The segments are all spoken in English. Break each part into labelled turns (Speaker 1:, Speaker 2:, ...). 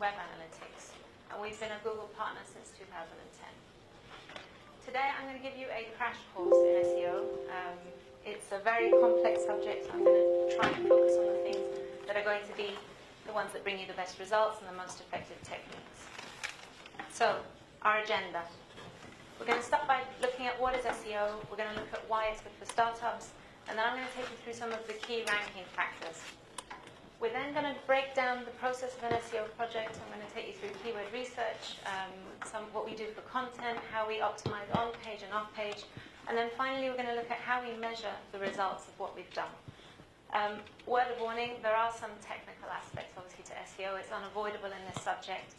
Speaker 1: web analytics, and we've been a Google partner since 2010. Today I'm going to give you a crash course in SEO. It's a very complex subject, so I'm going to try and focus on the things that are going to be the ones that bring you the best results and the most effective techniques. So, our agenda. We're going to start by looking at what is SEO, we're going to look at why it's good for startups, and then I'm going to take you through some of the key ranking factors. We're then going to break down the process of an SEO project. I'm going to take you through keyword research, what we do for content, how we optimize on-page and off-page, and then finally we're going to look at how we measure the results of what we've done. Word of warning, there are some technical aspects obviously to SEO. It's unavoidable in this subject.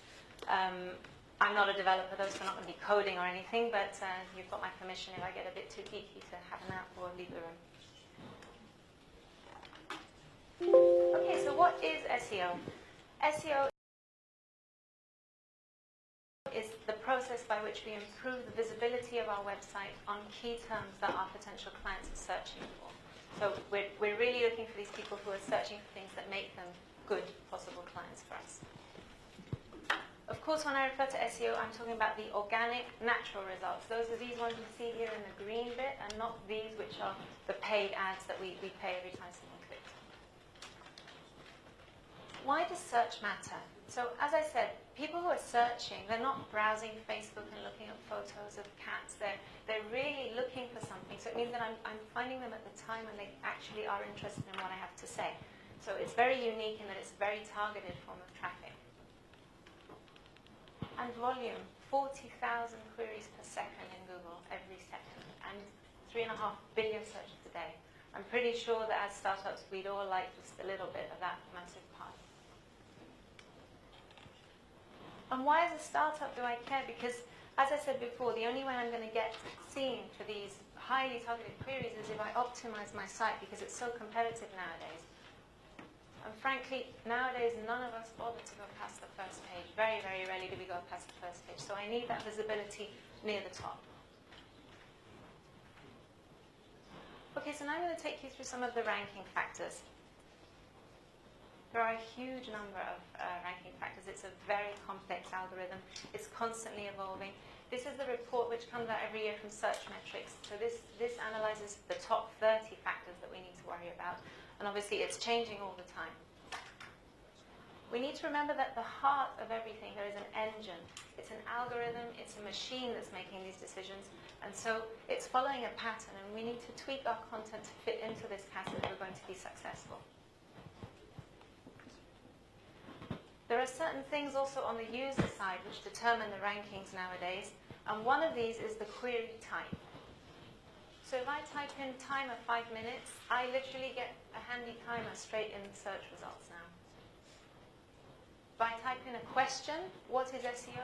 Speaker 1: I'm not a developer, though, so I'm not going to be coding or anything, but you've got my permission if I get a bit too geeky to have a nap or leave the room. Okay, so what is SEO? SEO is the process by which we improve the visibility of our website on key terms that our potential clients are searching for. So we're really looking for these people who are searching for things that make them good possible clients for us. Of course, when I refer to SEO, I'm talking about the organic, natural results. Those are these ones you see here in the green bit, and not these which are the paid ads that we pay every time someone clicks. Why does search matter? So, as I said, people who are searching, they're not browsing Facebook and looking at photos of cats. They're really looking for something. So it means that I'm finding them at the time when they actually are interested in what I have to say. So it's very unique in that it's a very targeted form of traffic. And volume, 40,000 queries per second in Google every second, and 3.5 billion searches a day. I'm pretty sure that as startups, we'd all like just a little bit of that massive pie. And why as a startup do I care? Because, as I said before, the only way I'm going to get seen for these highly targeted queries is if I optimize my site, because it's so competitive nowadays. And frankly, nowadays, none of us bother to go past the first page. Very, very rarely do we go past the first page. So I need that visibility near the top. Okay, so now I'm going to take you through some of the ranking factors. There are a huge number of ranking factors. It's a very complex algorithm. It's constantly evolving. This is the report which comes out every year from Searchmetrics. So this analyzes the top 30 factors that we need to worry about. And obviously, it's changing all the time. We need to remember that the heart of everything, there is an engine. It's an algorithm. It's a machine that's making these decisions. And so it's following a pattern. And we need to tweak our content to fit into this pattern if we're going to be successful. There are certain things also on the user side which determine the rankings nowadays. And one of these is the query type. So if I type in timer 5 minutes, I literally get a handy timer straight in the search results now. If I type in a question, what is SEO?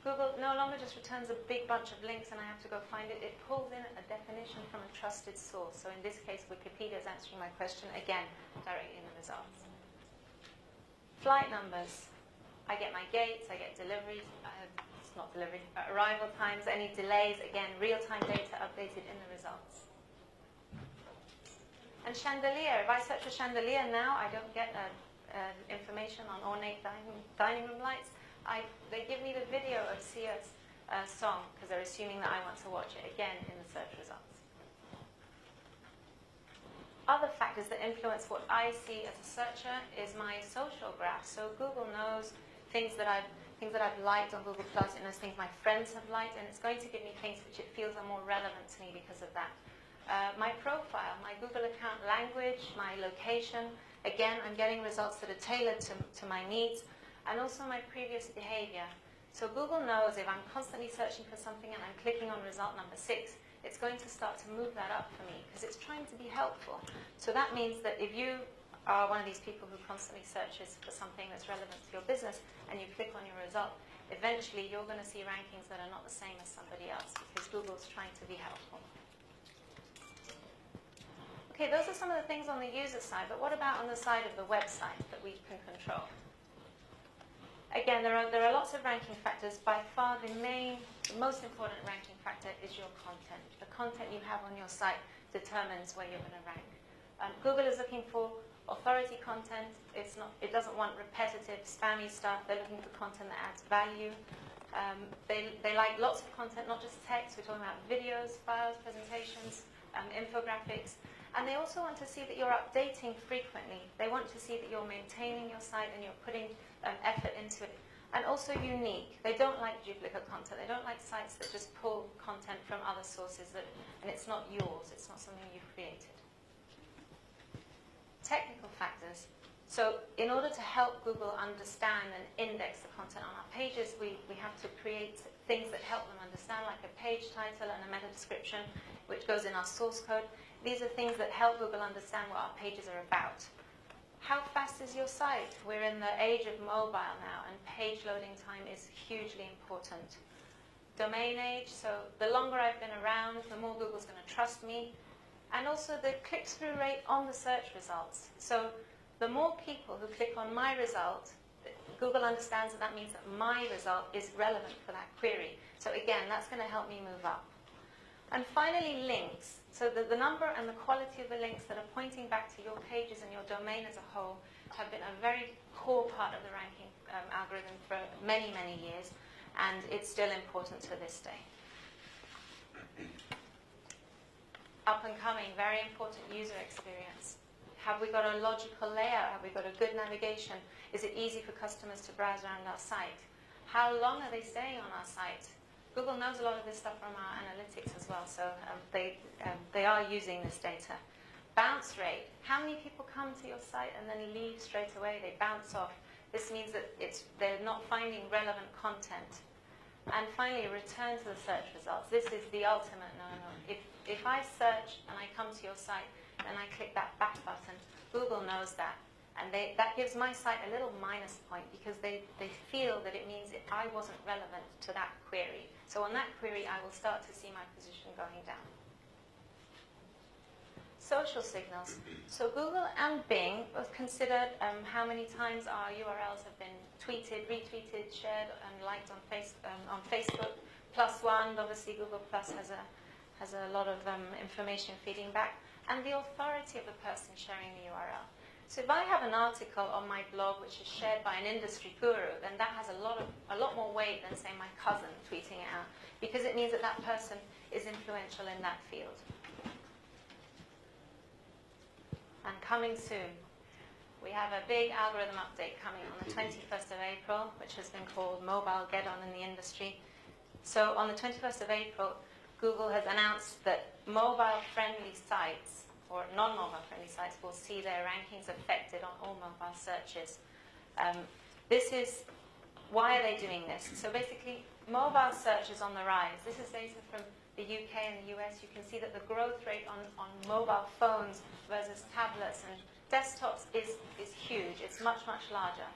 Speaker 1: Google no longer just returns a big bunch of links and I have to go find it. It pulls in a definition from a trusted source. So in this case, Wikipedia is answering my question, again, directly in the results. Flight numbers. I get my gates, I get deliveries, arrival times, any delays, again, real-time data updated in the results. And chandelier, if I search for chandelier now, I don't get information on ornate dining room lights. They give me the video of Sia's song, because they're assuming that I want to watch it, again, in the search results. Other factors that influence what I see as a searcher is my social graph. So Google knows things that I've liked on Google+, and those things my friends have liked, and it's going to give me things which it feels are more relevant to me because of that. My profile, my Google account language, my location, again, I'm getting results that are tailored to my needs, and also my previous behavior. So Google knows if I'm constantly searching for something and I'm clicking on result number 6, it's going to start to move that up for me because it's trying to be helpful. So that means that if you are one of these people who constantly searches for something that's relevant to your business and you click on your result, eventually you're going to see rankings that are not the same as somebody else because Google's trying to be helpful. Okay, those are some of the things on the user side, but what about on the side of the website that we can control? Again, there are lots of ranking factors. By far, the most important ranking factor is your content. The content you have on your site determines where you're going to rank. Google is looking for authority content. It doesn't want repetitive, spammy stuff. They're looking for content that adds value. They like lots of content, not just text. We're talking about videos, files, presentations, infographics. And they also want to see that you're updating frequently. They want to see that you're maintaining your site and you're putting effort into it. And also unique. They don't like duplicate content. They don't like sites that just pull content from other sources and it's not yours. It's not something you've created. Technical factors. So in order to help Google understand and index the content on our pages, we have to create things that help them understand, like a page title and a meta description, which goes in our source code. These are things that help Google understand what our pages are about. How fast is your site? We're in the age of mobile now, and page loading time is hugely important. Domain age, so the longer I've been around, the more Google's going to trust me. And also the click-through rate on the search results. So the more people who click on my result, Google understands that that means that my result is relevant for that query. So again, that's going to help me move up. And finally, links. So the number and the quality of the links that are pointing back to your pages and your domain as a whole have been a very core part of the ranking algorithm for many, many years, and it's still important to this day. Up and coming, very important user experience. Have we got a logical layout? Have we got a good navigation? Is it easy for customers to browse around our site? How long are they staying on our site? Google knows a lot of this stuff from our analytics as well, so they are using this data. Bounce rate. How many people come to your site and then leave straight away? They bounce off. This means that they're not finding relevant content. And finally, return to the search results. This is the ultimate no-no. If I search and I come to your site and I click that back button, Google knows that. And that gives my site a little minus point because they feel that it means that I wasn't relevant to that query. So on that query, I will start to see my position going down. Social signals. So Google and Bing both considered how many times our URLs have been tweeted, retweeted, shared, and liked on Facebook. +1, obviously Google Plus has a lot of information feeding back. And the authority of the person sharing the URL. So if I have an article on my blog which is shared by an industry guru, then that has a lot more weight than, say, my cousin tweeting it out, because it means that that person is influential in that field. And coming soon, we have a big algorithm update coming on the 21st of April, which has been called Mobile Get On in the industry. So on the 21st of April, Google has announced that mobile-friendly sites or non-mobile friendly sites will see their rankings affected on all mobile searches. Why are they doing this? So basically, mobile search is on the rise. This is data from the UK and the US. You can see that the growth rate on mobile phones versus tablets and desktops is huge. It's much, much larger.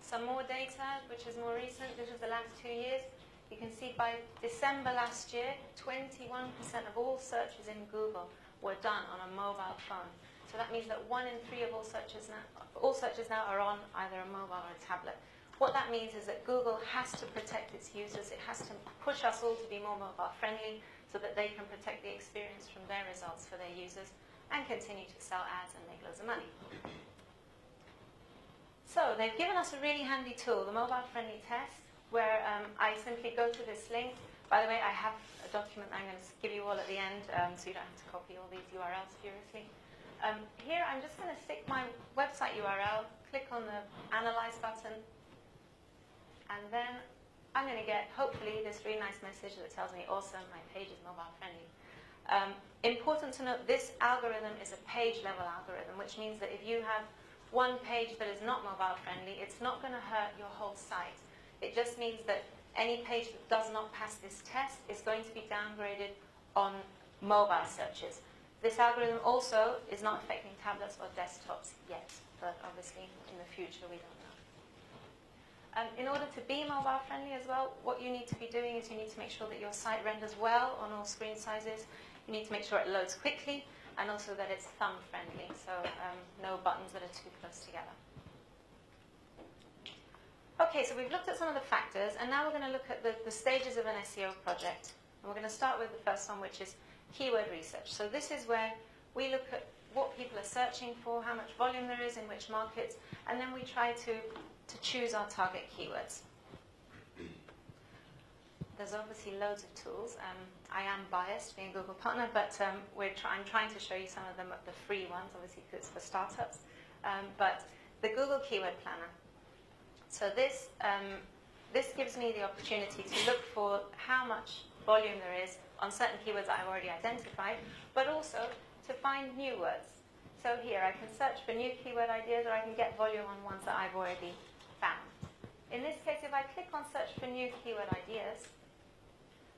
Speaker 1: Some more data, which is more recent. This is the last 2 years. You can see by December last year, 21% of all searches in Google were done on a mobile phone. So that means that 1 in 3 of all searches now are on either a mobile or a tablet. What that means is that Google has to protect its users. It has to push us all to be more mobile friendly so that they can protect the experience from their results for their users and continue to sell ads and make loads of money. So they've given us a really handy tool, the mobile friendly test, where I simply go to this link. By the way, I have a document I'm going to give you all at the end, so you don't have to copy all these URLs furiously. Here, I'm just going to stick my website URL, click on the Analyze button, and then I'm going to get, hopefully, this really nice message that tells me, awesome, my page is mobile friendly. Important to note, this algorithm is a page-level algorithm, which means that if you have one page that is not mobile friendly, it's not going to hurt your whole site. It just means that any page that does not pass this test is going to be downgraded on mobile searches. This algorithm also is not affecting tablets or desktops yet, but obviously in the future we don't know. In order to be mobile friendly as well, what you need to be doing is you need to make sure that your site renders well on all screen sizes. You need to make sure it loads quickly and also that it's thumb friendly, so no buttons that are too close together. Okay, so we've looked at some of the factors, and now we're going to look at the stages of an SEO project. And we're going to start with the first one, which is keyword research. So this is where we look at what people are searching for, how much volume there is in which markets, and then we try to choose our target keywords. There's obviously loads of tools. I am biased being a Google partner, but I'm trying to show you some of them, the free ones, obviously because it's for startups. But the Google Keyword Planner. So this gives me the opportunity to look for how much volume there is on certain keywords that I've already identified, but also to find new words. So here I can search for new keyword ideas, or I can get volume on ones that I've already found. In this case, if I click on search for new keyword ideas,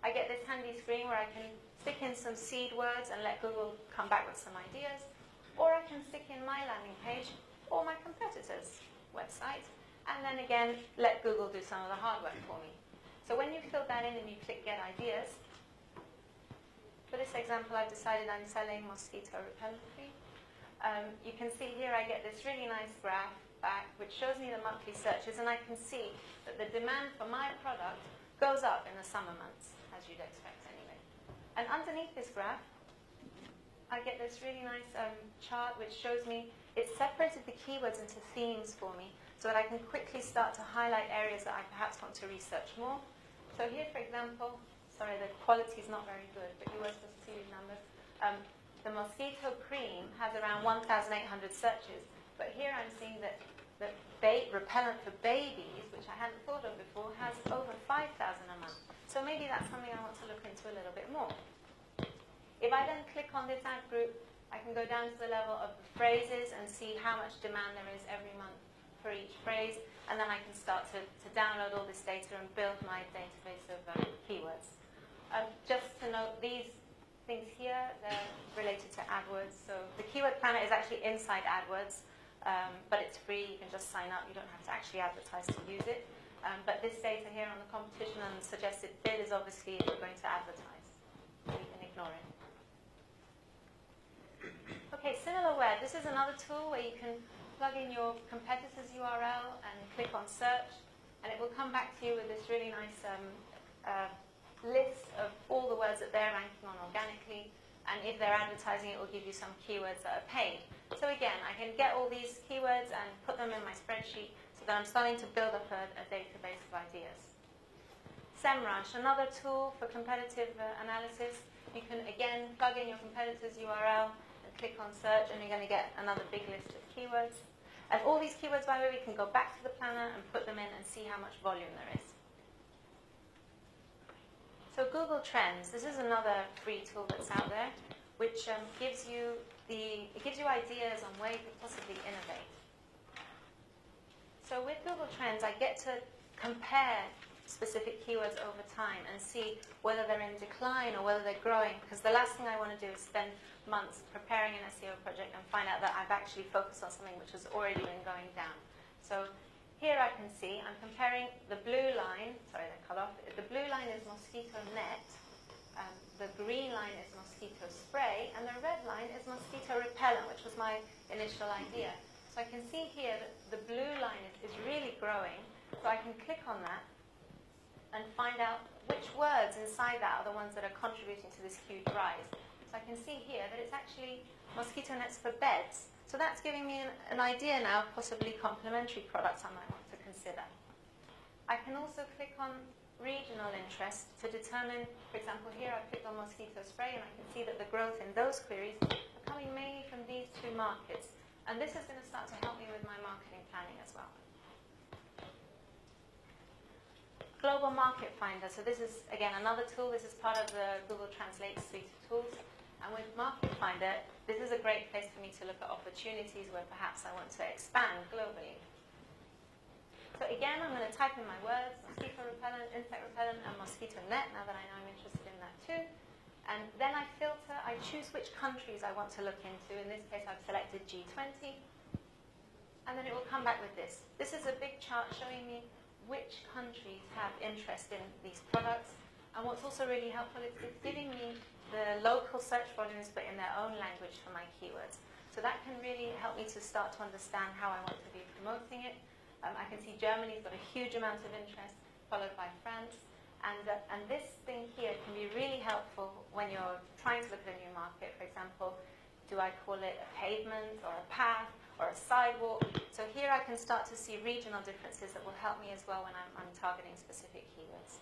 Speaker 1: I get this handy screen where I can stick in some seed words and let Google come back with some ideas, or I can stick in my landing page or my competitor's website, and then again let Google do some of the hard work for me. So when you fill that in and you click Get Ideas, for this example I've decided I'm selling mosquito repellent free. You can see here I get this really nice graph back which shows me the monthly searches, and I can see that the demand for my product goes up in the summer months, as you'd expect anyway. And underneath this graph, I get this really nice chart which shows me it's separated the keywords into themes for me so that I can quickly start to highlight areas that I perhaps want to research more. So here, for example, sorry, the quality is not very good, but you were supposed to see these numbers. The mosquito cream has around 1,800 searches, but here I'm seeing that the repellent for babies, which I hadn't thought of before, has over 5,000 a month. So maybe that's something I want to look into a little bit more. If I then click on this ad group, I can go down to the level of the phrases and see how much demand there is every month for each phrase, and then I can start to download all this data and build my database of keywords. Just to note, these things here, they're related to AdWords. So the Keyword Planner is actually inside AdWords, but it's free. You can just sign up. You don't have to actually advertise to use it. But this data here on the competition and suggested bid is obviously if you're going to advertise. You can ignore it. Okay, SimilarWeb. This is another tool where you can plug in your competitor's URL and click on search, and it will come back to you with this really nice list of all the words that they're ranking on organically, and if they're advertising, it will give you some keywords that are paid. So again, I can get all these keywords and put them in my spreadsheet so that I'm starting to build up a database of ideas. SEMrush, another tool for competitive analysis. You can again plug in your competitor's URL and click on search, and you're going to get another big list of keywords. And all these keywords, by the way, we can go back to the planner and put them in and see how much volume there is. So Google Trends, this is another free tool that's out there, which gives you ideas on where you could possibly innovate. So with Google Trends, I get to compare specific keywords over time and see whether they're in decline or whether they're growing, because the last thing I want to do is spend months preparing an SEO project and find out that I've actually focused on something which has already been going down. So here I can see I'm comparing the blue line, sorry that cut off, the blue line is mosquito net, the green line is mosquito spray, and the red line is mosquito repellent, which was my initial idea. So I can see here that the blue line is really growing, so I can click on that and find out which words inside that are the ones that are contributing to this huge rise. So I can see here that it's actually mosquito nets for beds. So that's giving me an idea now of possibly complementary products I might want to consider. I can also click on regional interest to determine, for example, here I've clicked on mosquito spray, and I can see that the growth in those queries are coming mainly from these two markets. And this is going to start to help me with my marketing planning as well. Global Market Finder. So this is, again, another tool. This is part of the Google Translate suite of tools. And with Market Finder, this is a great place for me to look at opportunities where perhaps I want to expand globally. So again, I'm going to type in my words, mosquito repellent, insect repellent, and mosquito net, now that I know I'm interested in that too. And then I filter, I choose which countries I want to look into. In this case, I've selected G20. And then it will come back with this. This is a big chart showing me which countries have interest in these products. And what's also really helpful is it's giving me the local search volumes, but in their own language for my keywords. So that can really help me to start to understand how I want to be promoting it. I can see Germany's got a huge amount of interest, followed by France. And this thing here can be really helpful when you're trying to look at a new market. For example, Do I call it a pavement or a path or a sidewalk? So here I can start to see regional differences that will help me as well when I'm targeting specific keywords.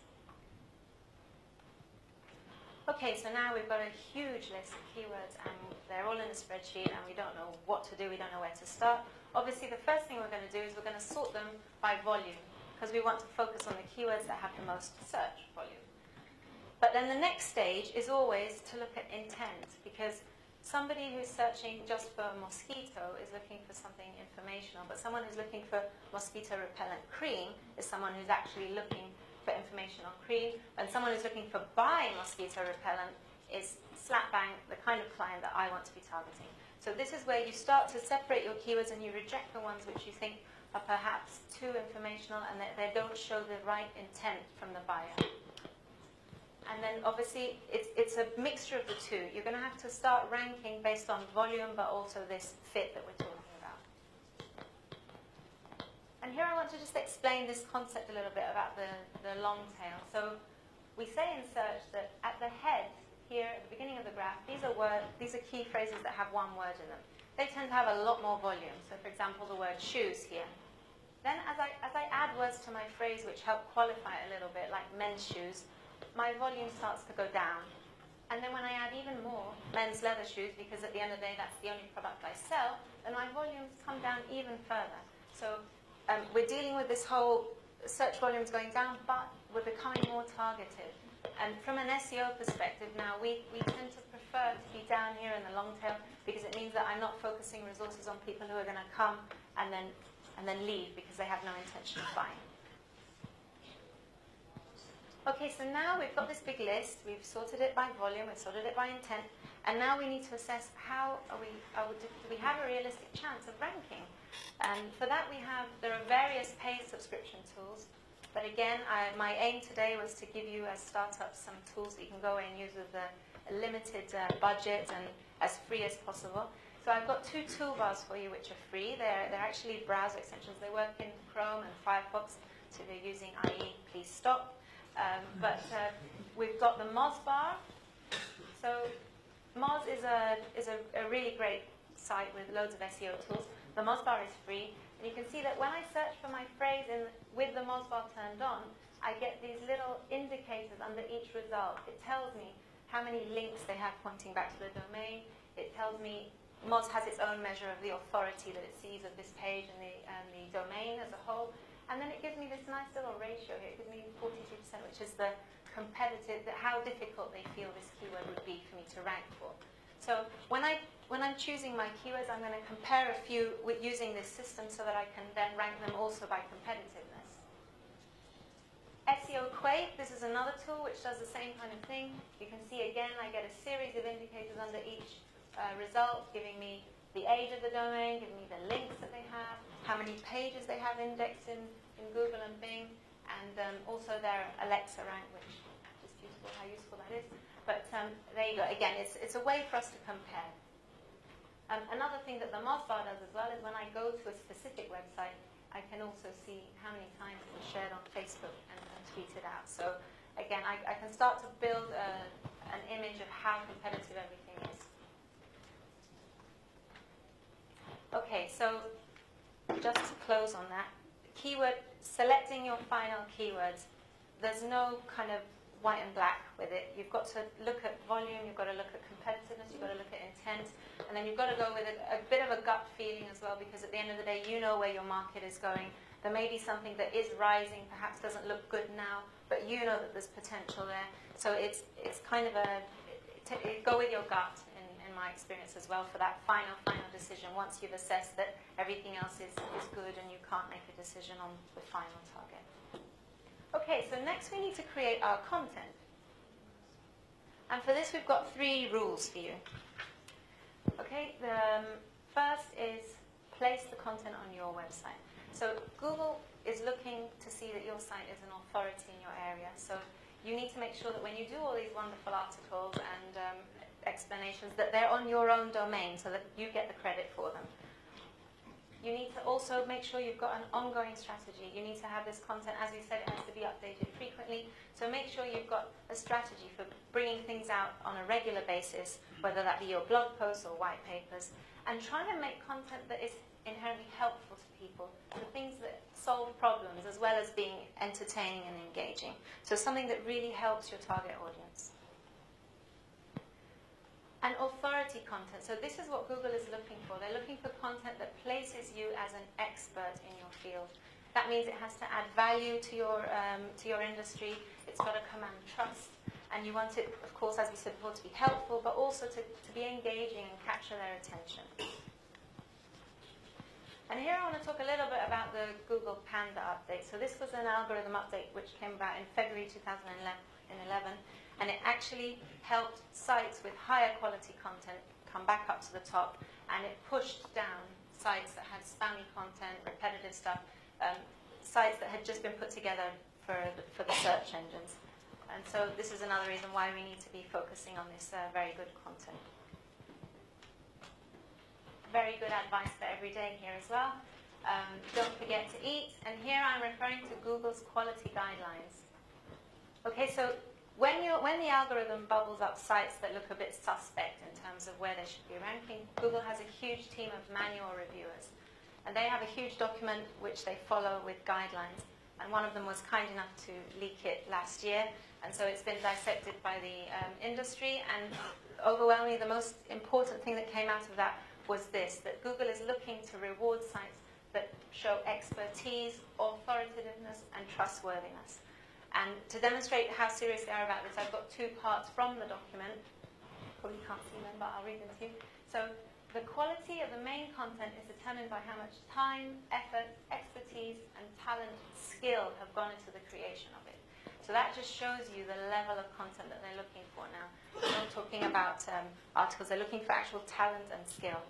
Speaker 1: Okay, so now we've got a huge list of keywords and they're all in a spreadsheet and we don't know what to do, we don't know where to start. Obviously the first thing we're going to do is we're going to sort them by volume because we want to focus on the keywords that have the most search volume. But then the next stage is always to look at intent, because somebody who's searching just for mosquito is looking for something informational, but someone who's looking for mosquito repellent cream is someone who's actually looking for information on cream, and someone who's looking for buy mosquito repellent is slap bang the kind of client that I want to be targeting. So this is where you start to separate your keywords and you reject the ones which you think are perhaps too informational and that they don't show the right intent from the buyer. And then obviously it's a mixture of the two. You're going to have to start ranking based on volume but also this fit that we're talking about. And here I want to just explain this concept a little bit about the long tail. So we say in search that at the head here at the beginning of the graph, these are key phrases that have one word in them. They tend to have a lot more volume. So for example, the word shoes here. Then as I add words to my phrase which help qualify it a little bit, like men's shoes, my volume starts to go down. And then when I add even more men's leather shoes, because at the end of the day that's the only product I sell, then my volumes come down even further. So we're dealing with this whole search volumes going down, but we're becoming more targeted. And from an SEO perspective now, we tend to prefer to be down here in the long tail because it means that I'm not focusing resources on people who are going to come and then leave because they have no intention of buying. Okay, so now we've got this big list. We've sorted it by volume, we've sorted it by intent, and now we need to assess how do we have a realistic chance of ranking. And for that there are various paid subscription tools. But again, my aim today was to give you as startups some tools that you can go away and use with a limited budget and as free as possible. So I've got two toolbars for you which are free. They're actually browser extensions. They work in Chrome and Firefox. So if you're using IE, please stop. But we've got the Moz bar. So Moz is a really great site with loads of SEO tools. The Moz bar is free. And you can see that when I search for my phrase with the Moz bar turned on, I get these little indicators under each result. It tells me how many links they have pointing back to the domain. It tells me Moz has its own measure of the authority that it sees of this page and the domain as a whole. And then it gives me this nice little ratio here. It gives me 42%, which is the competitive, how difficult they feel this keyword would be for me to rank for. So when I'm choosing my keywords, I'm going to compare a few using this system so that I can then rank them also by competitiveness. SEO Quake, this is another tool which does the same kind of thing. You can see again, I get a series of indicators under each result, giving me the age of the domain, giving me the links that they have, how many pages they have indexed in Google and Bing, and also their Alexa rank, which is just useful, how useful that is. But there you go. Again, it's a way for us to compare. Another thing that the Moz bar does as well is when I go to a specific website, I can also see how many times it was shared on Facebook and tweeted out. So again, I can start to build an image of how competitive everything is. Okay, so just to close on that, selecting your final keywords, there's no kind of white and black with it. You've got to look at volume, you've got to look at competitiveness, you've got to look at intent, and then you've got to go with a bit of a gut feeling as well, because at the end of the day, you know where your market is going. There may be something that is rising, perhaps doesn't look good now, but you know that there's potential there. So it's kind of go with your gut in my experience as well for that final decision once you've assessed that everything else is good and you can't make a decision on the final target. Okay, so next we need to create our content. And for this we've got 3 rules for you. Okay, the first is place the content on your website. So Google is looking to see that your site is an authority in your area. So you need to make sure that when you do all these wonderful articles and explanations that they're on your own domain so that you get the credit for them. You need to also make sure you've got an ongoing strategy. You need to have this content, as we said, it has to be updated frequently. So make sure you've got a strategy for bringing things out on a regular basis whether that be your blog posts or white papers, and try and make content that is inherently helpful to people, the things that solve problems as well as being entertaining and engaging. So something that really helps your target audience. And authority content. So this is what Google is looking for. They're looking for content that places you as an expert in your field. That means it has to add value to your industry. It's got to command trust. And you want it, of course, as we said before, to be helpful, but also to be engaging and capture their attention. And here I want to talk a little bit about the Google Panda update. So this was an algorithm update which came about in February 2011, and it actually helped sites with higher quality content come back up to the top, and it pushed down sites that had spammy content, repetitive stuff, sites that had just been put together for the search engines. And so this is another reason why we need to be focusing on this very good content. Very good advice for every day here as well. Don't forget to eat. And here I'm referring to Google's quality guidelines. Okay, so when the algorithm bubbles up sites that look a bit suspect in terms of where they should be ranking, Google has a huge team of manual reviewers. And they have a huge document which they follow with guidelines. And one of them was kind enough to leak it last year. And so it's been dissected by the industry. And overwhelmingly, the most important thing that came out of that was this, that Google is looking to reward sites that show expertise, authoritativeness, and trustworthiness. And to demonstrate how serious they are about this, I've got two parts from the document. Probably can't see them, but I'll read them to you. So the quality of the main content is determined by how much time, effort, expertise, and talent, skill have gone into the creation of it. So that just shows you the level of content that they're looking for now. We're not talking about articles, they're looking for actual talent and skill.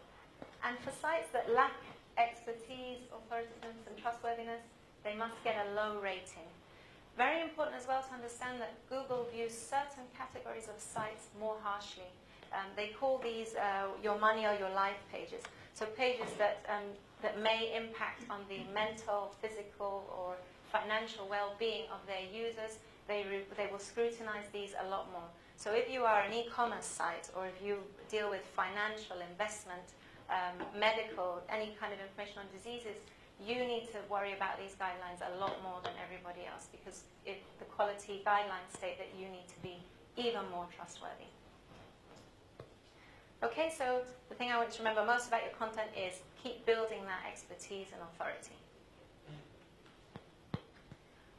Speaker 1: And for sites that lack expertise, authoritativeness, and trustworthiness, they must get a low rating. Very important as well to understand that Google views certain categories of sites more harshly. They call these your money or your life pages. So pages that may impact on the mental, physical, or financial well-being of their users. They will scrutinize these a lot more. So if you are an e-commerce site, or if you deal with financial, investment, medical, any kind of information on diseases, you need to worry about these guidelines a lot more than everybody else, because the quality guidelines state that you need to be even more trustworthy. Okay, so the thing I want you to remember most about your content is keep building that expertise and authority.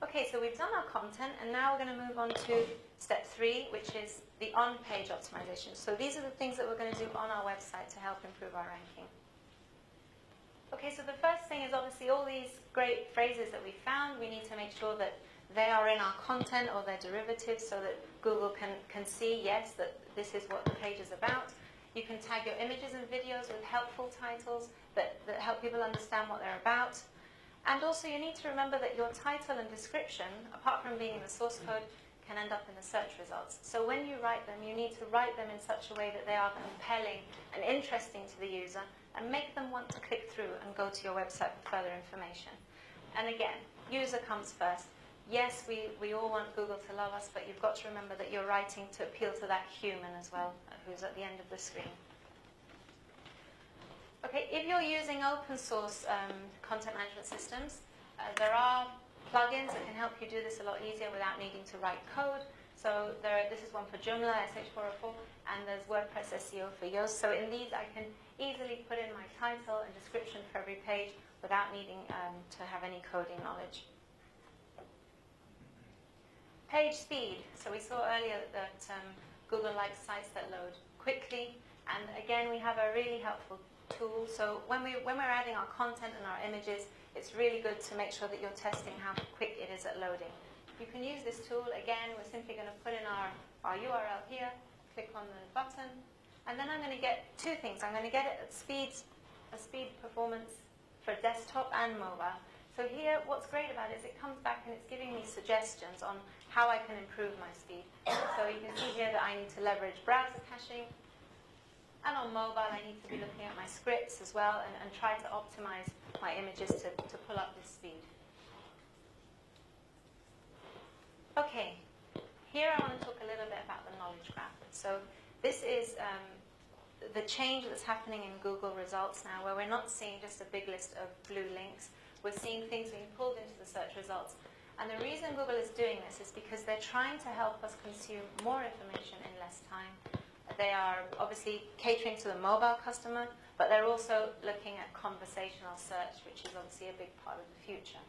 Speaker 1: Okay, so we've done our content, and now we're going to move on to step 3, which is the on-page optimization. So these are the things that we're going to do on our website to help improve our ranking. Okay, so the first thing is obviously all these great phrases that we found, we need to make sure that they are in our content or their derivatives so that Google can see, yes, that this is what the page is about. You can tag your images and videos with helpful titles that help people understand what they're about. And also you need to remember that your title and description, apart from being in the source code, can end up in the search results. So when you write them, you need to write them in such a way that they are compelling and interesting to the user and make them want to click through and go to your website for further information. And again, user comes first. Yes, we all want Google to love us, but you've got to remember that you're writing to appeal to that human as well, who's at the end of the screen. Okay, if you're using open source content management systems, there are plugins that can help you do this a lot easier without needing to write code. So this is one for Joomla, SH404, and there's WordPress SEO for Yoast. So in these, I can easily put in my title and description for every page without needing to have any coding knowledge. Page speed. So we saw earlier that Google likes sites that load quickly. And again, we have a really helpful tool. So when we're adding our content and our images, it's really good to make sure that you're testing how quick it is at loading. You can use this tool. Again, we're simply going to put in our URL here, click on the button, and then I'm going to get two things. I'm going to get it at a speed performance for desktop and mobile. So here, what's great about it is it comes back and it's giving me suggestions on how I can improve my speed. So you can see here that I need to leverage browser caching. And on mobile, I need to be looking at my scripts as well and try to optimize my images to pull up this speed. Okay, here I want to talk a little bit about the knowledge graph. So this is the change that's happening in Google results now, where we're not seeing just a big list of blue links, we're seeing things being pulled into the search results. And the reason Google is doing this is because they're trying to help us consume more information in less time. They are obviously catering to the mobile customer, but they're also looking at conversational search, which is obviously a big part of the future.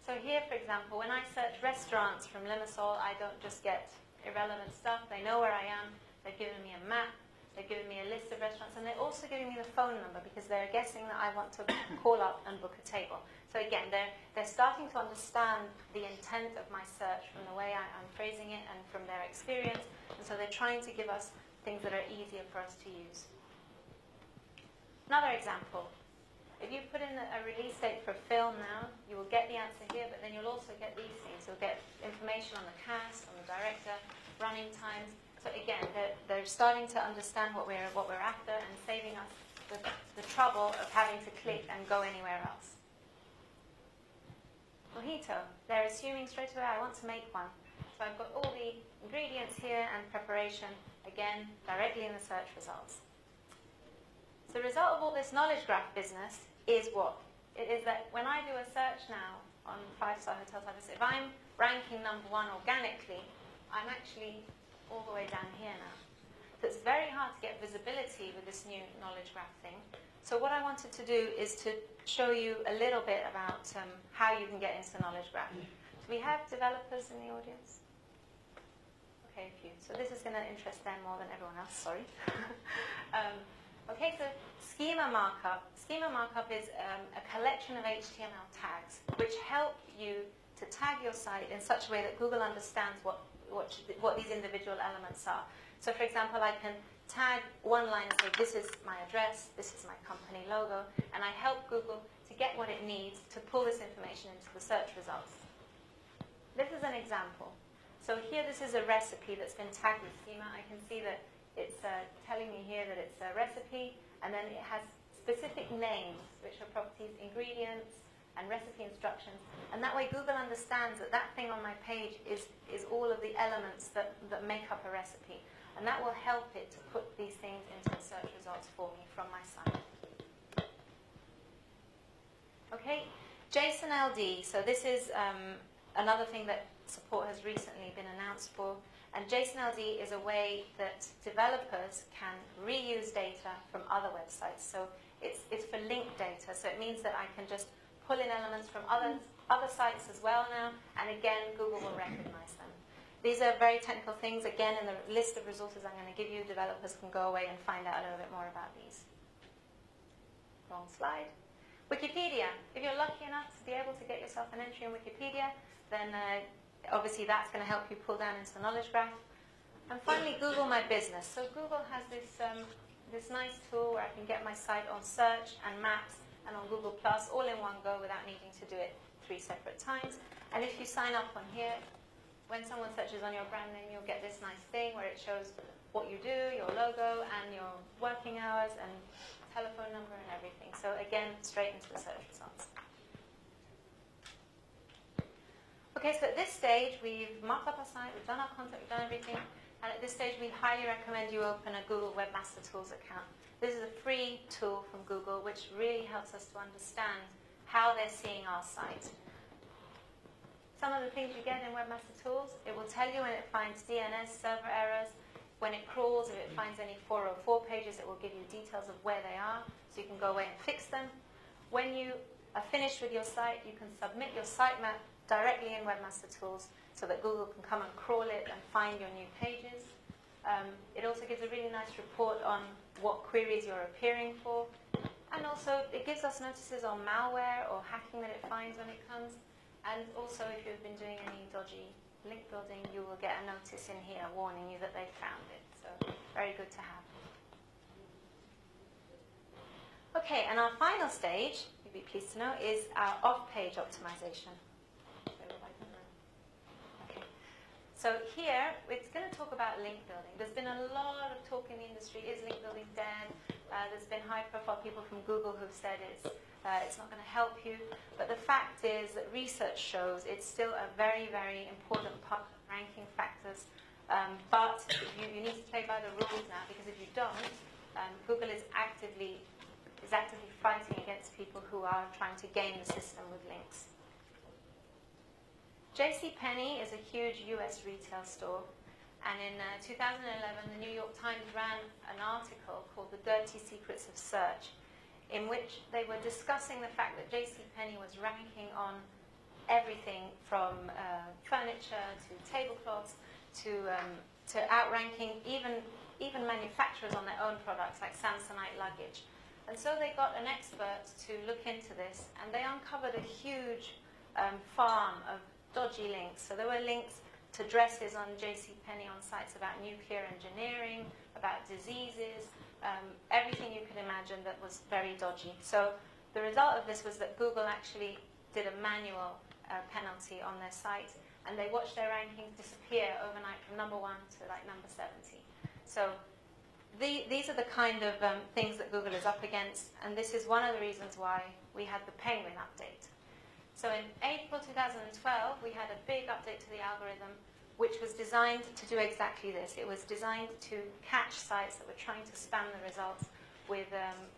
Speaker 1: So here, for example, when I search restaurants from Limassol, I don't just get irrelevant stuff. They know where I am. They've given me a map. They've given me a list of restaurants. And they're also giving me the phone number because they're guessing that I want to call up and book a table. So again, they're starting to understand the intent of my search from the way I'm phrasing it and from their experience. And so they're trying to give us things that are easier for us to use. Another example. If you put in a release date for a film now, you will get the answer here, but then you'll also get these things. You'll get information on the cast, on the director, running times. So again, they're starting to understand what we're after and saving us the trouble of having to click and go anywhere else. Mojito. They're assuming straight away I want to make one. So I've got all the ingredients here and preparation, again, directly in the search results. So the result of all this knowledge graph business is what? It is that when I do a search now on 5-star hotel types, if I'm ranking number 1 organically, I'm actually all the way down here now. So it's very hard to get visibility with this new knowledge graph thing. So what I wanted to do is to show you a little bit about how you can get into the knowledge graph. Do we have developers in the audience? Okay, a few. So this is going to interest them more than everyone else, sorry. Okay, so schema markup. Schema markup is a collection of HTML tags which help you to tag your site in such a way that Google understands what these individual elements are. So for example, I can tag one line and say, this is my address, this is my company logo, and I help Google to get what it needs to pull this information into the search results. This is an example. So here, this is a recipe that's been tagged with schema. I can see that it's telling me here that it's a recipe, and then it has specific names, which are properties, ingredients, and recipe instructions. And that way Google understands that that thing on my page is all of the elements that make up a recipe. And that will help it to put these things into the search results for me from my site. Okay, JSON LD. So this is another thing that support has recently been announced for. And JSON LD is a way that developers can reuse data from other websites. So it's for linked data. So it means that I can just pull in elements from other sites as well now. And again, Google will recognize them. These are very technical things. Again, in the list of resources I'm going to give you, developers can go away and find out a little bit more about these. Wrong slide. Wikipedia. If you're lucky enough to be able to get yourself an entry in Wikipedia, then obviously that's going to help you pull down into the knowledge graph. And finally, Google My Business. So Google has this nice tool where I can get my site on search and maps and on Google Plus all in one go without needing to do it 3 separate times. And if you sign up on here, when someone searches on your brand name, you'll get this nice thing where it shows what you do, your logo, and your working hours, and telephone number, and everything. So again, straight into the search results. Okay, so at this stage, we've marked up our site, we've done our content, we've done everything. And at this stage, we highly recommend you open a Google Webmaster Tools account. This is a free tool from Google, which really helps us to understand how they're seeing our site. Some of the things you get in Webmaster Tools, it will tell you when it finds DNS server errors, when it crawls, if it finds any 404 pages, it will give you details of where they are, so you can go away and fix them. When you are finished with your site, you can submit your sitemap directly in Webmaster Tools so that Google can come and crawl it and find your new pages. It also gives a really nice report on what queries you're appearing for. And also, it gives us notices on malware or hacking that it finds when it comes. And also, if you've been doing any dodgy link building, you will get a notice in here warning you that they found it. So, very good to have. Okay, and our final stage, you'll be pleased to know, is our off-page optimization. Okay. So here, it's going to talk about link building. There's been a lot of talk in the industry. Is link building dead? There's been high-profile people from Google who've said it's not going to help you. But the fact is that research shows it's still a very, very important part of ranking factors. But you need to play by the rules now, because if you don't, Google is actively fighting against people who are trying to game the system with links. JCPenney is a huge US retail store, and in 2011 the New York Times ran an article called The Dirty Secrets of Search, in which they were discussing the fact that JCPenney was ranking on everything from furniture to tablecloths to outranking even manufacturers on their own products like Samsonite luggage. And so they got an expert to look into this, and they uncovered a huge farm of dodgy links. So there were links to dresses on JCPenney on sites about nuclear engineering, about diseases, everything you could imagine that was very dodgy. So the result of this was that Google actually did a manual penalty on their site, and they watched their rankings disappear overnight from number 1 to like number 70. So these are the kind of things that Google is up against, and this is one of the reasons why we had the Penguin update. So in April 2012, we had a big update to the algorithm, which was designed to do exactly this. It was designed to catch sites that were trying to spam the results with,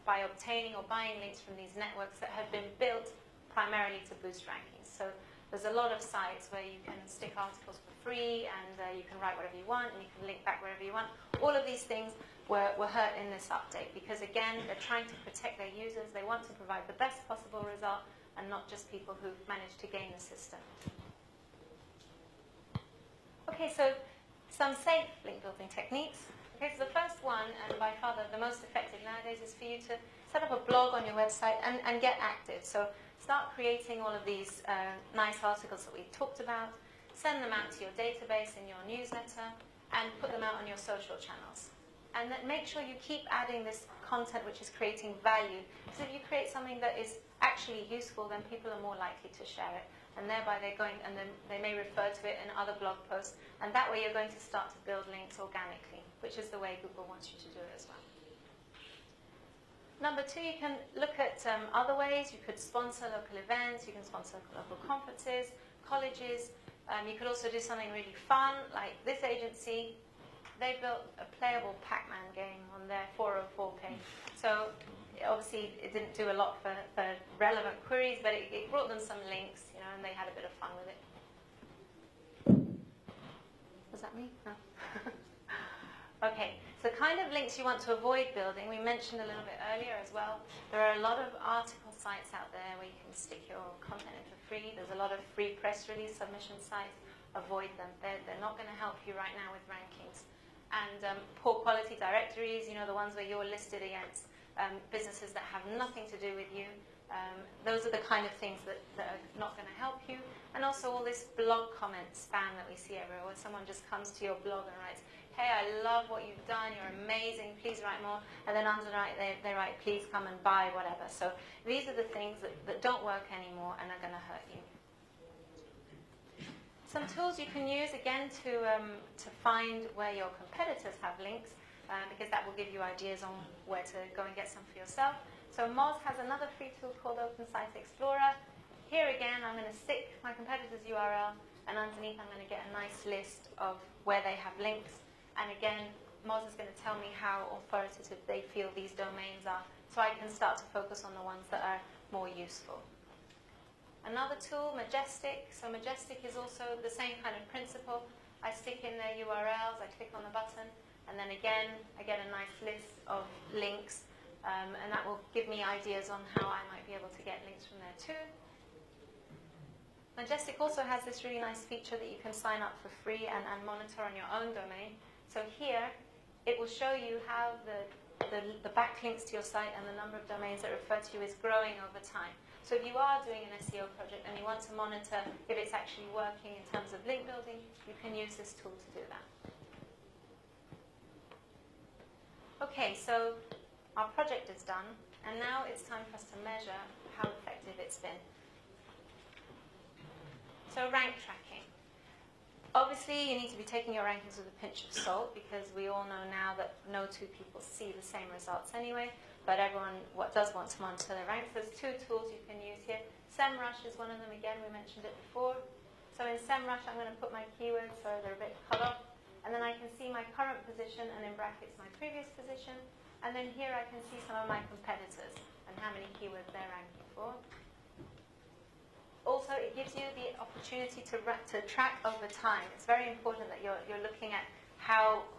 Speaker 1: by obtaining or buying links from these networks that had been built primarily to boost rankings. So there's a lot of sites where you can stick articles for free, and you can write whatever you want, and you can link back wherever you want. All of these things were hurt in this update, because again, they're trying to protect their users. They want to provide the best possible result, and not just people who manage to game the system. Okay, so some safe link building techniques. Okay, so the first one, and by far the most effective nowadays, is for you to set up a blog on your website and get active. So start creating all of these nice articles that we talked about, send them out to your database in your newsletter, and put them out on your social channels. And then make sure you keep adding this content which is creating value. So if you create something that is actually useful, then people are more likely to share it. And thereby they're going, and then they may refer to it in other blog posts. And that way you're going to start to build links organically, which is the way Google wants you to do it as well. Number 2, you can look at other ways. You could sponsor local events. You can sponsor local conferences, colleges. You could also do something really fun, like this agency. They built a playable Pac-Man game on their 404 page. So obviously it didn't do a lot for relevant queries, but it brought them some links, you know, and they had a bit of fun with it. Was that me? No. Okay, so the kind of links you want to avoid building, we mentioned a little bit earlier as well. There are a lot of article sites out there where you can stick your content in for free. There's a lot of free press release submission sites. Avoid them. They're not going to help you right now with rankings. And poor quality directories, you know, the ones where you're listed against businesses that have nothing to do with you. Those are the kind of things that are not going to help you. And also all this blog comment spam that we see everywhere, where someone just comes to your blog and writes, hey, I love what you've done, you're amazing, please write more. And then underneath they write, please come and buy whatever. So these are the things that don't work anymore and are going to hurt you. Some tools you can use, again, to find where your competitors have links, because that will give you ideas on where to go and get some for yourself. So Moz has another free tool called Open Site Explorer. Here again, I'm going to stick my competitor's URL, and underneath I'm going to get a nice list of where they have links. And again, Moz is going to tell me how authoritative they feel these domains are, so I can start to focus on the ones that are more useful. Another tool, Majestic. So Majestic is also the same kind of principle. I stick in their URLs, I click on the button, and then again, I get a nice list of links, and that will give me ideas on how I might be able to get links from there too. Majestic also has this really nice feature that you can sign up for free and monitor on your own domain. So here, it will show you how the backlinks to your site and the number of domains that refer to you is growing over time. So if you are doing an SEO project and you want to monitor if it's actually working in terms of link building, you can use this tool to do that. Okay, so our project is done, and now it's time for us to measure how effective it's been. So rank tracking. Obviously, you need to be taking your rankings with a pinch of salt, because we all know now that no two people see the same results anyway, but everyone does want to monitor their ranks. There's 2 tools you can use here. SEMrush is one of them. Again, we mentioned it before. So in SEMrush, I'm going to put my keywords so they're a bit cut off, And then I can see my current position and in brackets my previous position. And then here I can see some of my competitors and how many keywords they're ranking for. Also, it gives you the opportunity to track over time. It's very important that you're looking at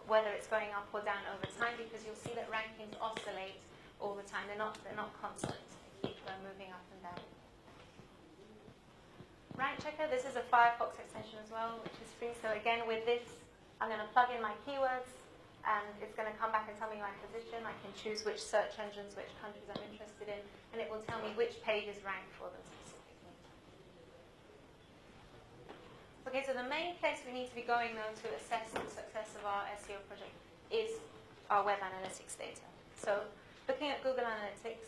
Speaker 1: whether it's going up or down over time, because you'll see that rankings oscillate all the time. They're not constant. They keep moving up and down. Rank Checker, this is a Firefox extension as well, which is free. So again, with this, I'm going to plug in my keywords, and it's going to come back and tell me my position. I can choose which search engines, which countries I'm interested in, and it will tell me which pages rank for them specifically. Okay, so the main place we need to be going, though, to assess the success of our SEO project is our web analytics data. So looking at Google Analytics,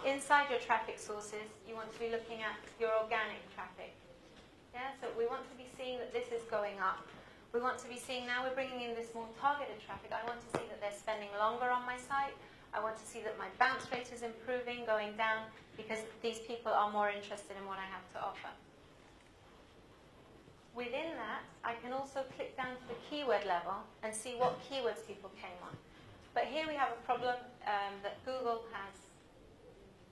Speaker 1: inside your traffic sources, you want to be looking at your organic traffic. Yeah, so we want to be seeing that this is going up. We want to be seeing, now we're bringing in this more targeted traffic. I want to see that they're spending longer on my site. I want to see that my bounce rate is improving, going down, because these people are more interested in what I have to offer. Within that, I can also click down to the keyword level and see what keywords people came on. But here we have a problem that Google has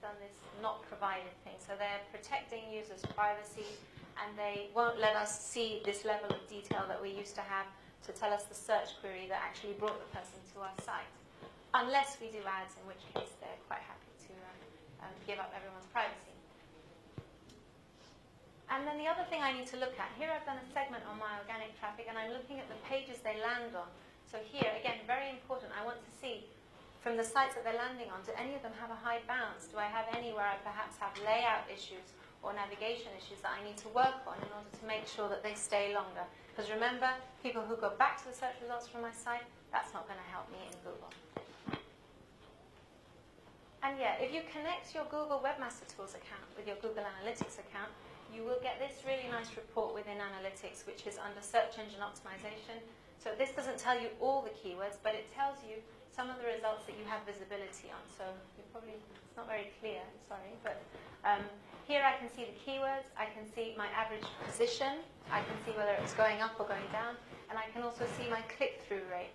Speaker 1: done this not provided thing. So they're protecting users' privacy, and they won't let us see this level of detail that we used to have to tell us the search query that actually brought the person to our site. Unless we do ads, in which case they're quite happy to give up everyone's privacy. And then the other thing I need to look at, here I've done a segment on my organic traffic, and I'm looking at the pages they land on. So here, again, very important, I want to see from the sites that they're landing on, do any of them have a high bounce? Do I have any where I perhaps have layout issues or navigation issues that I need to work on in order to make sure that they stay longer? Because remember, people who go back to the search results from my site, that's not going to help me in Google. And yeah, if you connect your Google Webmaster Tools account with your Google Analytics account, you will get this really nice report within Analytics, which is under Search Engine Optimization. So this doesn't tell you all the keywords, but it tells you some of the results that you have visibility on. So it's not very clear, sorry, but here I can see the keywords, I can see my average position, I can see whether it's going up or going down, and I can also see my click-through rate.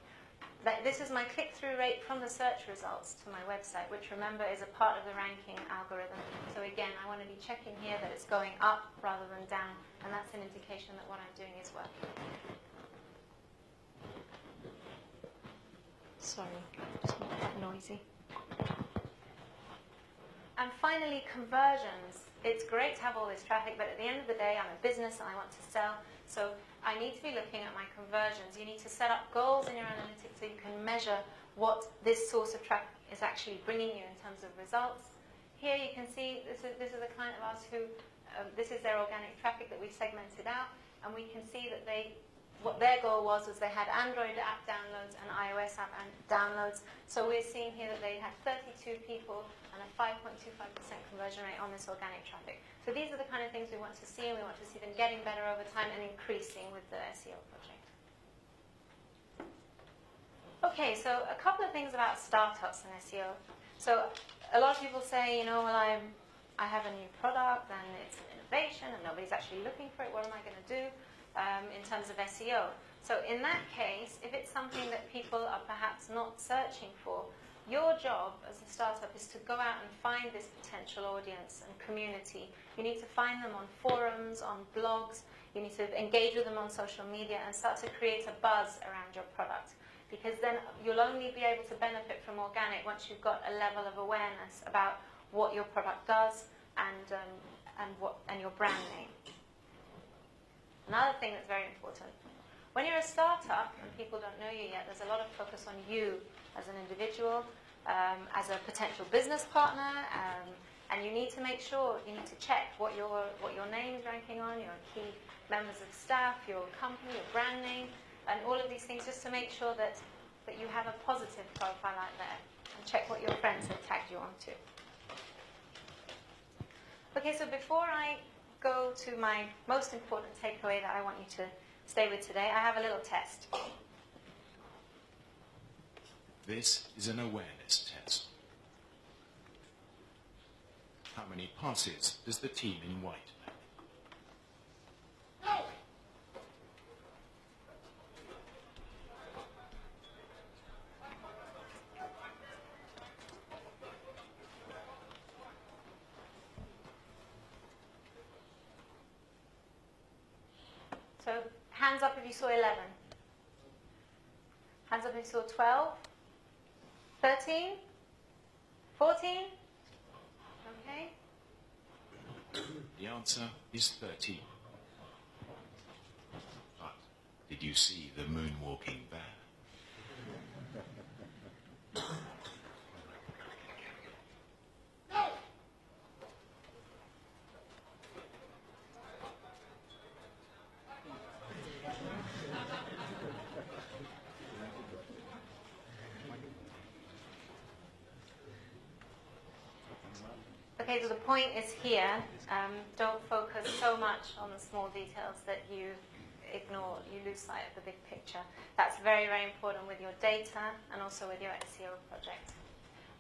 Speaker 1: This is my click-through rate from the search results to my website, which remember is a part of the ranking algorithm. So again, I want to be checking here that it's going up rather than down, and that's an indication that what I'm doing is working. Sorry, it's not that noisy. And finally, conversions. It's great to have all this traffic, but at the end of the day, I'm a business and I want to sell. So I need to be looking at my conversions. You need to set up goals in your analytics so you can measure what this source of traffic is actually bringing you in terms of results. Here you can see this is a client of ours who, this is their organic traffic that we segmented out, and we can see that what their goal was they had Android app downloads and iOS app downloads. So we're seeing here that they had 32 people and a 5.25% conversion rate on this organic traffic. So these are the kind of things we want to see, and we want to see them getting better over time and increasing with the SEO project. Okay, so a couple of things about startups and SEO. So a lot of people say, well, I have a new product and it's an innovation and nobody's actually looking for it. What am I going to do in terms of SEO? So in that case, if it's something that people are perhaps not searching for, your job as a startup is to go out and find this potential audience and community. You need to find them on forums, on blogs. You need to engage with them on social media and start to create a buzz around your product. Because then you'll only be able to benefit from organic once you've got a level of awareness about what your product does and your brand name. Another thing that's very important, when you're a startup and people don't know you yet, there's a lot of focus on you as an individual, as a potential business partner, and you need to make sure, you need to check what your name is ranking on, your key members of staff, your company, your brand name, and all of these things, just to make sure that you have a positive profile out there, and check what your friends have tagged you onto. Okay, so before I go to my most important takeaway that I want you to stay with today, I have a little test.
Speaker 2: This is an awareness test. How many passes does the team in white make?
Speaker 1: So hands up if you saw 11. Hands up if you saw 12. 13. 14. Okay.
Speaker 2: The answer is 13. But did you see the moonwalking bear?
Speaker 1: Okay, so the point is here, don't focus so much on the small details that you ignore, you lose sight of the big picture. That's very, very important with your data and also with your SEO project.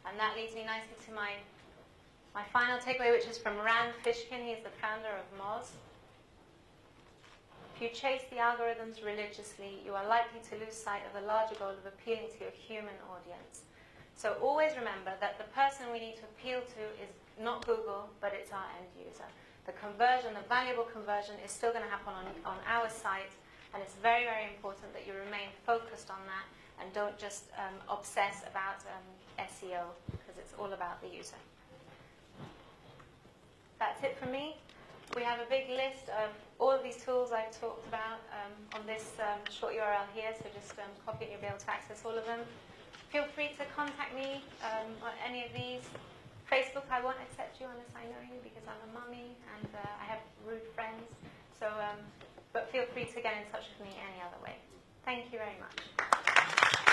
Speaker 1: And that leads me nicely to my final takeaway, which is from Rand Fishkin. He's the founder of Moz. If you chase the algorithms religiously, you are likely to lose sight of the larger goal of appealing to your human audience. So always remember that the person we need to appeal to is not Google, but it's our end user. The conversion, the valuable conversion, is still going to happen on our site, and it's very, very important that you remain focused on that and don't just obsess about SEO, because it's all about the user. That's it from me. We have a big list of all of these tools I've talked about on this short URL here, so just copy it and you'll be able to access all of them. Feel free to contact me on any of these. Facebook, I won't accept you unless I know you because I'm a mummy and I have rude friends. So, but feel free to get in touch with me any other way. Thank you very much.